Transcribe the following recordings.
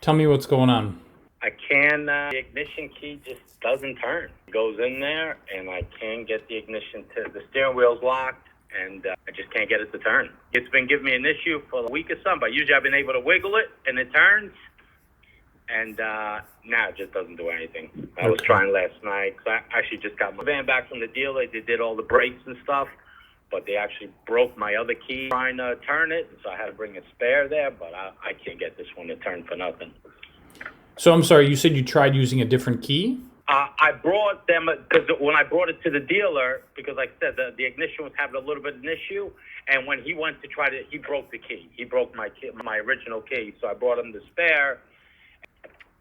Tell me what's going on. I can, the ignition key just doesn't turn. It goes in there, and I can't get the ignition to, the steering wheel's locked, and I just can't get it to turn. It's been giving me an issue for a week or something, but usually I've been able to wiggle it, and it turns, and now it just doesn't do anything. I was trying last night, because I actually just got my van back from the dealer. They did all the brakes and stuff, but they actually broke my other key trying to turn it, so I had to bring a spare there, but I can't get this one to turn for nothing. So I'm sorry, you said you tried using a different key? I brought them, because when I brought it to the dealer, because like I said, the ignition was having a little bit of an issue, and when he went to try to, he broke the key. He broke my original key, so I brought him the spare,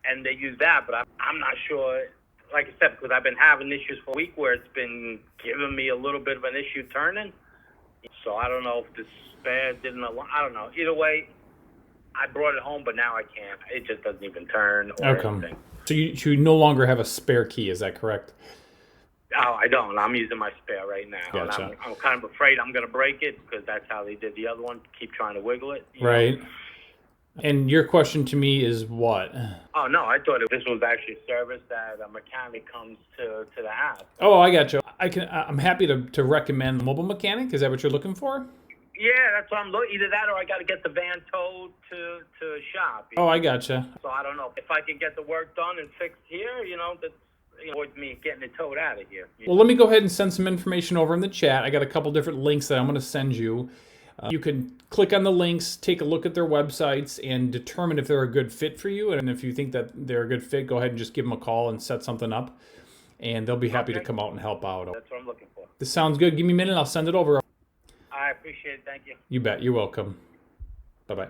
and they used that, but I'm not sure, like I said, because I've been having issues for a week where it's been giving me a little bit of an issue turning, so I don't know if the spare didn't allow, I don't know. Either way, I brought it home, but now I can't. It just doesn't even turn or anything. So you no longer have a spare key, is that correct? Oh, I don't. I'm using my spare right now. Gotcha. And I'm kind of afraid I'm going to break it because that's how they did the other one. Keep trying to wiggle it. Right. And your question to me is what? Oh, no. I thought this was actually a service that a mechanic comes to the house. Oh, I got you. I'm happy to recommend a mobile mechanic. Is that what you're looking for? Yeah, that's what I'm looking. Either that or I got to get the van towed to a shop. Oh, I gotcha. So I don't know. If I can get the work done and fixed here, that's avoid me getting it towed out of here. Well, let me go ahead and send some information over in the chat. I got a couple different links that I'm going to send you. You can click on the links, take a look at their websites, and determine if they're a good fit for you. And if you think that they're a good fit, go ahead and just give them a call and set something up. And they'll be happy to come out and help out. That's what I'm looking for. This sounds good. Give me a minute. I'll send it over. I appreciate it. Thank you. You bet. You're welcome. Bye-bye.